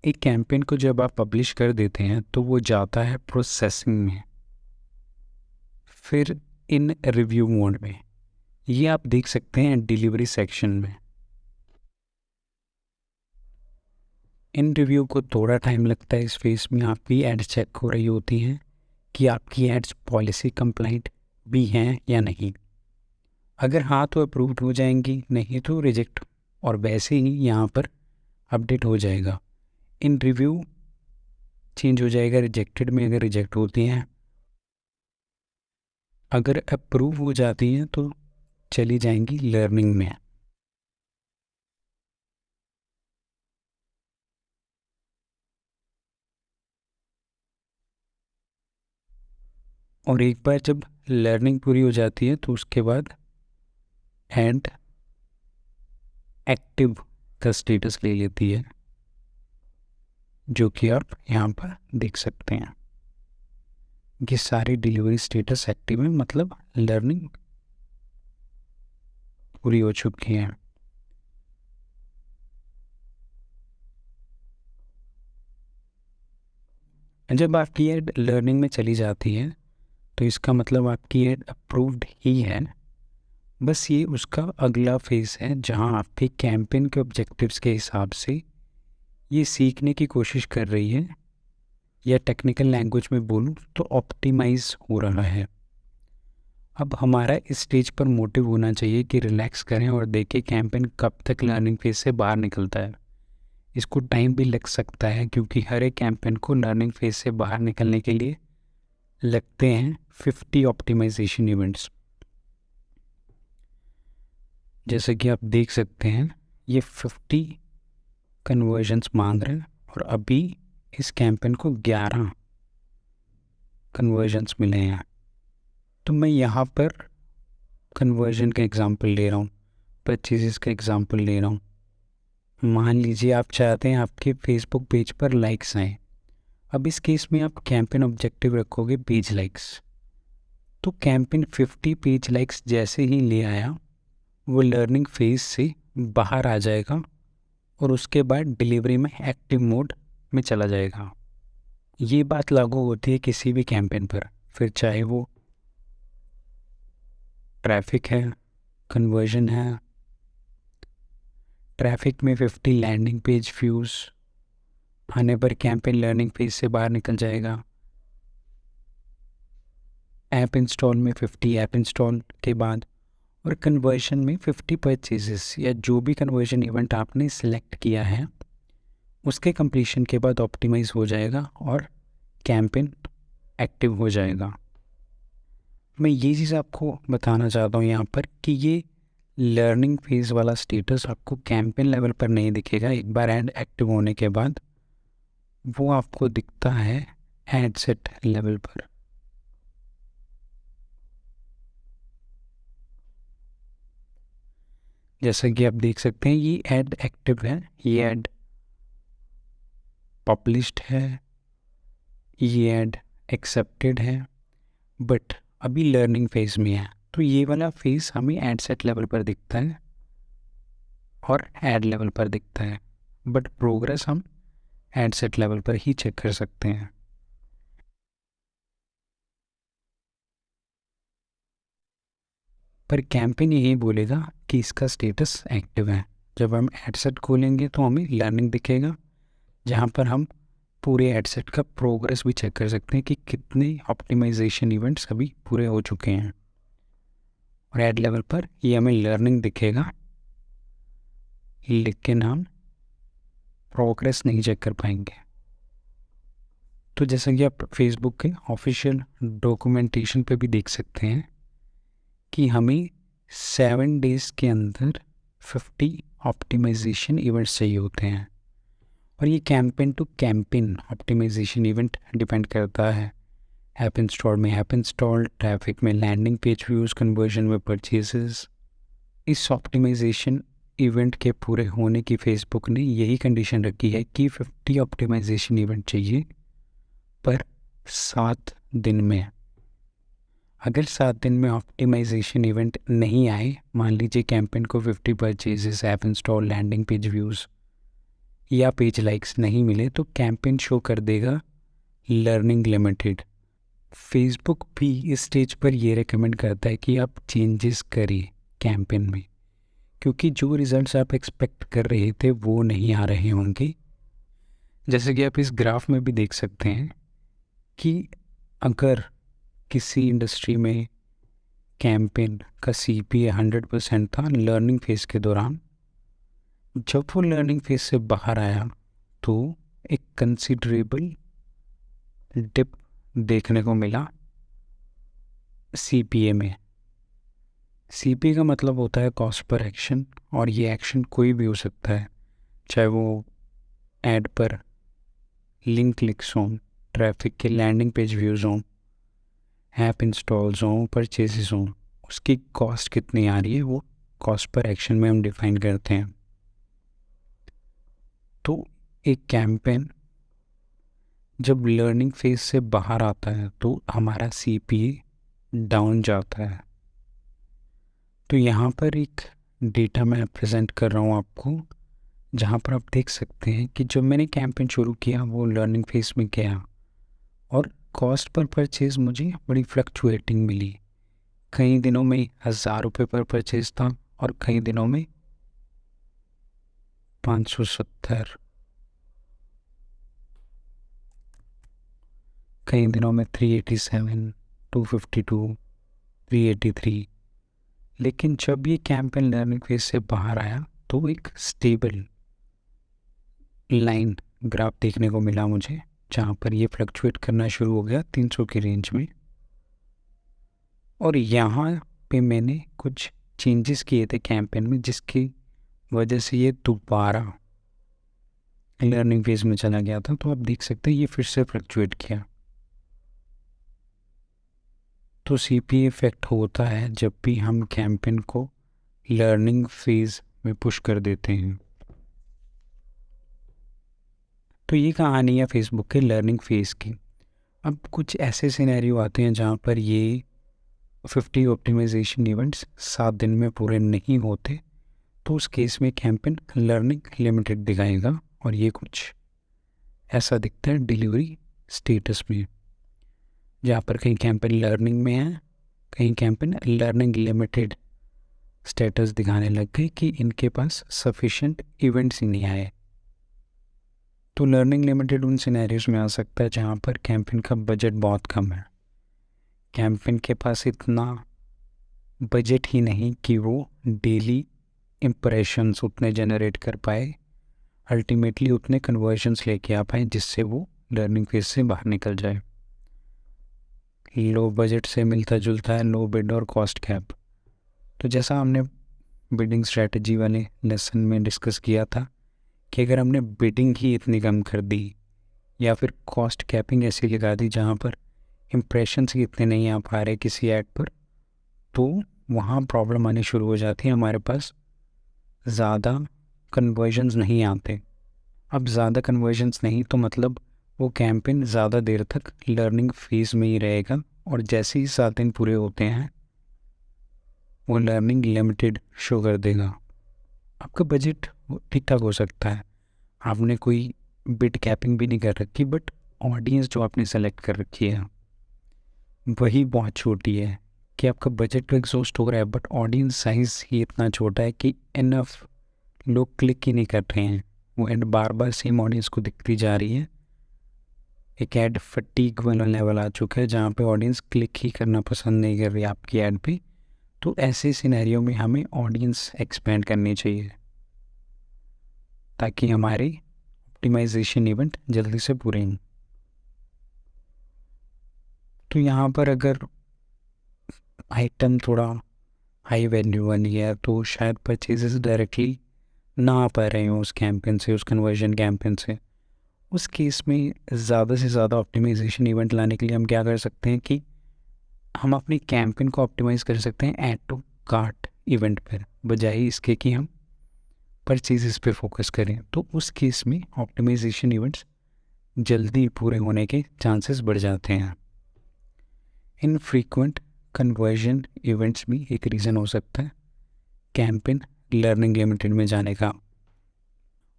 एक कैंपेन को जब आप पब्लिश कर देते हैं तो वो जाता है प्रोसेसिंग में, फिर इन रिव्यू मोड में। ये आप देख सकते हैं डिलीवरी सेक्शन में। इन रिव्यू को थोड़ा टाइम लगता है। इस फेस में आपकी एड्स चेक हो रही होती हैं कि आपकी एड्स पॉलिसी कंप्लाइंट भी हैं या नहीं। अगर हाँ तो अप्रूव्ड हो जाएंगी, नहीं तो रिजेक्ट, और वैसे ही यहाँ पर अपडेट हो जाएगा। इन रिव्यू चेंज हो जाएगा रिजेक्टेड में अगर रिजेक्ट होती हैं। अगर अप्रूव हो जाती हैं तो चली जाएंगी लर्निंग में। और एक बार जब लर्निंग पूरी हो जाती है तो उसके बाद एड एक्टिव का स्टेटस ले लेती है, जो कि आप यहाँ पर देख सकते हैं। ये सारे डिलीवरी स्टेटस एक्टिव है, मतलब लर्निंग पूरी हो चुकी है। जब आपकी एड लर्निंग में चली जाती है तो इसका मतलब आपकी एड अप्रूव्ड ही है। बस ये उसका अगला फेज़ है जहां आपके कैंपेन के ऑब्जेक्टिव्स के हिसाब से ये सीखने की कोशिश कर रही है, या टेक्निकल लैंग्वेज में बोलूँ तो ऑप्टिमाइज हो रहा है। अब हमारा इस स्टेज पर मोटिव होना चाहिए कि रिलैक्स करें और देखें कैंपेन कब तक लर्निंग फेज से बाहर निकलता है। इसको टाइम भी लग सकता है क्योंकि हर एक कैंपेन को लर्निंग फेज से बाहर निकलने के लिए लगते हैं 50 ऑप्टिमाइजेशन इवेंट्स। जैसे कि आप देख सकते हैं ये 50 कन्वर्जन्स मांग रहे हैं और अभी इस कैंपेन को 11 कन्वर्जन्स मिले हैं। तो मैं यहाँ पर कन्वर्जन का एग्जांपल ले रहा हूँ, परचेजेस का एग्जांपल ले रहा हूँ। मान लीजिए आप चाहते हैं आपके फेसबुक पेज पर लाइक्स आए। अब इस केस में आप कैंपेन ऑब्जेक्टिव रखोगे पेज लाइक्स। तो कैंपेन 50 पेज लाइक्स जैसे ही ले आया वो लर्निंग फेज से बाहर आ जाएगा और उसके बाद डिलीवरी में एक्टिव मोड में चला जाएगा। ये बात लागू होती है किसी भी कैंपेन पर, फिर चाहे वो ट्रैफिक है, कन्वर्जन है। ट्रैफिक में 50 लैंडिंग पेज व्यूज़ आने पर कैंपेन लर्निंग पेज से बाहर निकल जाएगा। ऐप इंस्टॉल में 50 ऐप इंस्टॉल के बाद, और कन्वर्जन में 50 परचेजेस या जो भी कन्वर्जन इवेंट आपने सिलेक्ट किया है उसके कंप्लीशन के बाद ऑप्टिमाइज हो जाएगा और कैंपेन एक्टिव हो जाएगा। मैं ये चीज़ आपको बताना चाहता हूँ यहाँ पर कि ये लर्निंग फेज़ वाला स्टेटस आपको कैंपेन लेवल पर नहीं दिखेगा। एक बार एड एक्टिव होने के बाद वो आपको दिखता है एड सेट लेवल पर। जैसा कि आप देख सकते हैं ये ऐड एक्टिव है, ये ऐड पब्लिश्ड है, ये ऐड एक्सेप्टेड है, बट अभी लर्निंग फेज में है। तो ये वाला फेज हमें ऐड सेट लेवल पर दिखता है और ऐड लेवल पर दिखता है, बट प्रोग्रेस हम ऐड सेट लेवल पर ही चेक कर सकते हैं। पर कैंपेन यही बोलेगा कि इसका स्टेटस एक्टिव है। जब हम ऐड सेट खोलेंगे तो हमें लर्निंग दिखेगा, जहाँ पर हम पूरे एड सेट का प्रोग्रेस भी चेक कर सकते हैं कि कितने ऑप्टिमाइजेशन इवेंट्स अभी पूरे हो चुके हैं। और ऐड लेवल पर ये हमें लर्निंग दिखेगा, लेकिन हम प्रोग्रेस नहीं चेक कर पाएंगे। तो जैसा कि आप फेसबुक के ऑफिशियल डॉक्यूमेंटेशन पे भी देख सकते हैं कि हमें 7 डेज़ के अंदर 50 ऑप्टिमाइजेशन इवेंट्स चाहिए होते हैं। और ये campaign to campaign optimisation event depend करता है। ऐप इंस्टॉल में ऐप इंस्टॉल, ट्रैफिक में लैंडिंग पेज व्यूज़, कन्वर्जन में परचेजेस। इस ऑप्टिमाइजेशन इवेंट के पूरे होने की फेसबुक ने यही कंडीशन रखी है कि 50 ऑप्टिमाइजेशन इवेंट चाहिए, पर 7 दिन में। अगर 7 दिन में ऑप्टिमाइजेशन इवेंट नहीं आए, मान लीजिए कैंपेन को 50 purchases, app install, landing page views या पेज लाइक्स नहीं मिले तो कैंपेन शो कर देगा लर्निंग लिमिटेड। फेसबुक भी इस स्टेज पर ये रिकमेंड करता है कि आप चेंजेस करिए कैंपेन में, क्योंकि जो रिजल्ट्स आप एक्सपेक्ट कर रहे थे वो नहीं आ रहे होंगे। जैसे कि आप इस ग्राफ में भी देख सकते हैं कि अगर किसी इंडस्ट्री में कैंपेन का CPA 100% था लर्निंग फेज के दौरान, जब वो लर्निंग फेज से बाहर आया तो एक कंसिडरेबल डिप देखने को मिला CPA में। CPA का मतलब होता है कॉस्ट पर एक्शन, और ये एक्शन कोई भी हो सकता है, चाहे वो ऐड पर लिंक क्लिक्स हों, ट्रैफिक के लैंडिंग पेज व्यूज़ हों, ऐप इंस्टॉल्स हों, परचेजेस हों, उसकी कॉस्ट कितनी आ रही है वो कॉस्ट पर एक्शन में हम डिफाइन करते हैं। तो एक कैंपेन जब लर्निंग फेज से बाहर आता है तो हमारा CPA डाउन जाता है। तो यहाँ पर एक डेटा मैं प्रेजेंट कर रहा हूँ आपको, जहाँ पर आप देख सकते हैं कि जब मैंने कैंपेन शुरू किया वो लर्निंग फेज में गया और कॉस्ट पर परचेज़ मुझे बड़ी फ्लक्चुएटिंग मिली। कई दिनों में 1000 रुपये पर परचेज़ था और कई दिनों में 570, कई दिनों में 387, 252, 383। लेकिन जब ये कैंपेन लर्निंग फेज से बाहर आया तो एक स्टेबल लाइन ग्राफ देखने को मिला मुझे, जहाँ पर ये फ्लक्चुएट करना शुरू हो गया 300 की रेंज में। और यहाँ पे मैंने कुछ चेंजेस किए थे कैंपेन में, जिसकी वजह से ये दोबारा लर्निंग फेज में चला गया था। तो आप देख सकते हैं ये फिर से फ्लक्चुएट किया। तो CPA इफेक्ट होता है जब भी हम कैंपेन को लर्निंग फेज में पुश कर देते हैं। तो ये कहानी है फेसबुक के लर्निंग फेज की। अब कुछ ऐसे सिनेरियो आते हैं जहाँ पर ये 50 ऑप्टिमाइजेशन इवेंट्स 7 दिन में पूरे नहीं होते, तो उस केस में कैंपेन लर्निंग लिमिटेड दिखाएगा और ये कुछ ऐसा दिखता है डिलीवरी स्टेटस में, जहाँ पर कहीं कैंपेन लर्निंग में है, कहीं कैंपेन लर्निंग लिमिटेड स्टेटस दिखाने लग गए कि इनके पास सफिशेंट इवेंट्स ही नहीं आए। तो लर्निंग लिमिटेड उन सिनेरियोज में आ सकता है जहाँ पर कैंपेन का बजट बहुत कम है, कैंपेन के पास इतना बजट ही नहीं कि वो डेली इम्प्रेशंस उतने जनरेट कर पाए, अल्टीमेटली उतने कन्वर्जन्स लेके आ पाए जिससे वो लर्निंग फेज से बाहर निकल जाए। लो बजट से मिलता जुलता है लो बिड और कॉस्ट कैप। तो जैसा हमने बिडिंग स्ट्रेटजी वाले लेसन में डिस्कस किया था कि अगर हमने बिडिंग ही इतनी कम कर दी या फिर कॉस्ट कैपिंग ऐसी लगा दी जहाँ पर इम्प्रेशंस ही इतने नहीं आ पा रहे किसी ऐड पर, तो वहाँ प्रॉब्लम आनी शुरू हो जाती है, हमारे पास ज़्यादा कन्वर्जन्स नहीं आते। अब ज़्यादा कन्वर्जन्स नहीं तो मतलब वो कैंपेन ज़्यादा देर तक लर्निंग फेज में ही रहेगा, और जैसे ही 7 दिन पूरे होते हैं वो लर्निंग लिमिटेड शो कर देगा। आपका बजट ठीक ठाक हो सकता है, आपने कोई बिड कैपिंग भी नहीं कर रखी, बट ऑडियंस जो आपने सेलेक्ट कर रखी है वही बहुत छोटी है कि आपका बजट तो एग्जॉस्ट हो रहा है बट ऑडियंस साइज ही इतना छोटा है कि इनफ लोग क्लिक ही नहीं कर रहे हैं। वो एड बार बार सेम ऑडियंस को दिखती जा रही है। एक ऐड फटीग वाला लेवल आ चुका है जहाँ पे ऑडियंस क्लिक ही करना पसंद नहीं कर रही आपकी ऐड पे। तो ऐसे सिनेरियो में हमें ऑडियंस एक्सपेंड करनी चाहिए ताकि हमारे ऑप्टिमाइजेशन इवेंट जल्दी से पूरे हों। तो यहाँ पर अगर आइटम थोड़ा हाई वैल्यू वाली है तो शायद परचेजेस डायरेक्टली ना आ पा रहे हो उस कैंपेन से, उस कन्वर्जन कैंपेन से। उस केस में ज़्यादा से ज़्यादा ऑप्टिमाइजेशन इवेंट लाने के लिए हम क्या कर सकते हैं कि हम अपनी कैंपेन को ऑप्टिमाइज़ कर सकते हैं ऐड टू कार्ट इवेंट पर, बजाय इसके कि हम परचेजेस पे फोकस करें। तो उस केस में ऑप्टिमाइजेशन इवेंट्स जल्दी पूरे होने के चांसेस बढ़ जाते हैं। इनफ्रीक्वेंट कन्वर्जन इवेंट्स भी एक रीज़न हो सकता है कैंपेन लर्निंग लिमिटेड में जाने का।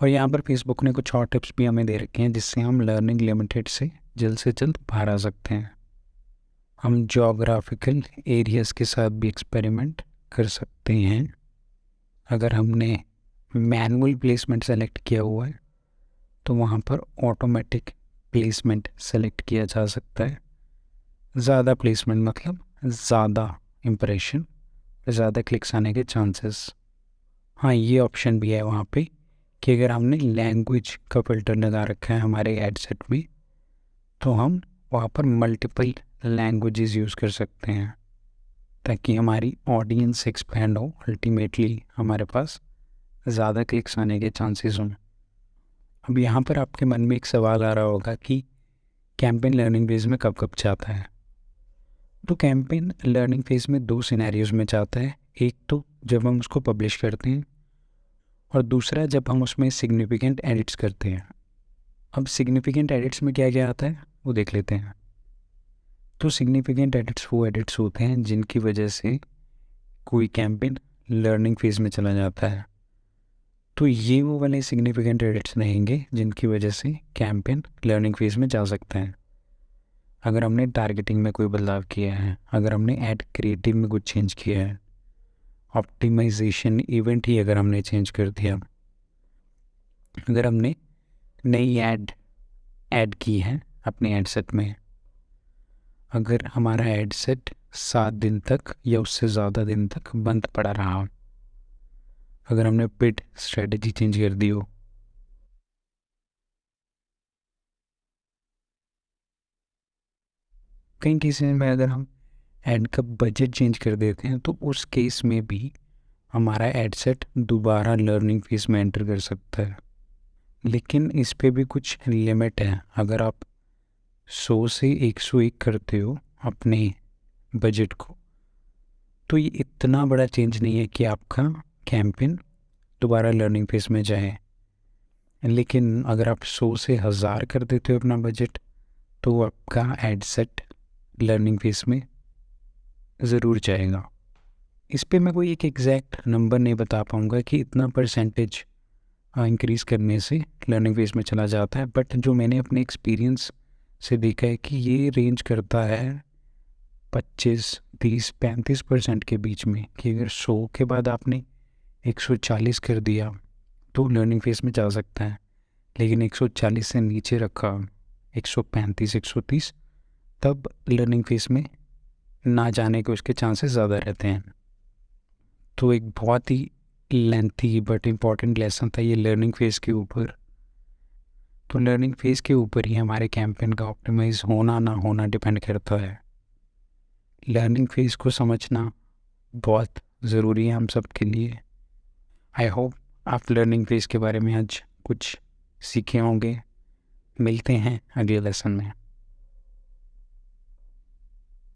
और यहाँ पर फेसबुक ने कुछ और टिप्स भी हमें दे रखे हैं जिससे हम लर्निंग लिमिटेड से जल्द बाहर आ सकते हैं। हम जोग्राफिकल एरियाज़ के साथ भी एक्सपेरिमेंट कर सकते हैं। अगर हमने मैनुअल प्लेसमेंट सेलेक्ट किया हुआ है तो वहाँ पर ऑटोमेटिक प्लेसमेंट सेलेक्ट किया जा सकता है। ज़्यादा प्लेसमेंट मतलब ज़्यादा इम्प्रेशन, ज़्यादा क्लिक्स आने के चांसेस। हाँ, ये ऑप्शन भी है वहाँ पे कि अगर हमने लैंग्वेज का फ़िल्टर लगा रखा है हमारे एड सेट में तो हम वहाँ पर मल्टीपल लैंग्वेजेस यूज़ कर सकते हैं ताकि हमारी ऑडियंस एक्सपैंड हो, अल्टीमेटली हमारे पास ज़्यादा क्लिक्स आने के चांसेस हों। अब यहाँ पर आपके मन में एक सवाल आ रहा होगा कि कैंपेन लर्निंग फेज़ में कब कब चाहता है। तो कैंपेन लर्निंग फेज़ में 2 सिनेरियोज़ में चाहता है। एक तो जब हम उसको पब्लिश करते हैं और दूसरा जब हम उसमें सिग्निफिकेंट एडिट्स करते हैं। अब सिग्निफिकेंट एडिट्स में क्या क्या आता है वो देख लेते हैं। तो सिग्निफिकेंट एडिट्स वो एडिट्स होते हैं जिनकी वजह से कोई कैंपेन लर्निंग फेज़ में चला जाता है। तो ये वो वाले सिग्निफिकेंट एडिट्स रहेंगे जिनकी वजह से कैंपेन लर्निंग फेज़ में जा सकता है। अगर हमने टारगेटिंग में कोई बदलाव किया है, अगर हमने ऐड क्रिएटिव में कुछ चेंज किया है, ऑप्टिमाइजेशन इवेंट ही अगर हमने चेंज कर दिया, अगर हमने नई ऐड की है अपने ऐड सेट में, अगर हमारा ऐड सेट 7 दिन तक या उससे ज़्यादा दिन तक बंद पड़ा रहा, अगर हमने बिड स्ट्रेटजी चेंज कर दी हो, कई केसेस में अगर हम ऐड का बजट चेंज कर देते हैं तो उस केस में भी हमारा ऐड सेट दोबारा लर्निंग फेज़ में एंटर कर सकता है। लेकिन इस पे भी कुछ लिमिट है। अगर आप 100 से 101 करते हो अपने बजट को तो ये इतना बड़ा चेंज नहीं है कि आपका कैंपेन दोबारा लर्निंग फेज़ में जाए। लेकिन अगर आप 100 से 1000 कर देते हो अपना बजट तो आपका एड सेट लर्निंग फेज़ में ज़रूर जाएगा। इस पे मैं कोई एक एग्जैक्ट नंबर नहीं बता पाऊँगा कि इतना परसेंटेज इंक्रीज़ करने से लर्निंग फेज़ में चला जाता है, बट जो मैंने अपने एक्सपीरियंस से देखा है कि ये रेंज करता है 25, 30, 35% के बीच में। कि अगर 100 के बाद आपने 140 कर दिया तो लर्निंग फेज़ में जा सकता है, लेकिन 140 से नीचे रखा 135, 130 तब लर्निंग फेज़ में ना जाने के उसके चांसेस ज़्यादा रहते हैं। तो एक बहुत ही लेंथी बट इम्पॉर्टेंट लेसन था ये लर्निंग फेज़ के ऊपर। तो लर्निंग फेज़ के ऊपर ही हमारे कैंपेन का ऑप्टिमाइज होना ना होना डिपेंड करता है। लर्निंग फेज़ को समझना बहुत ज़रूरी है हम सब के लिए। आई होप आप लर्निंग फेज़ के बारे में आज कुछ सीखे होंगे। मिलते हैं अगले लेसन में।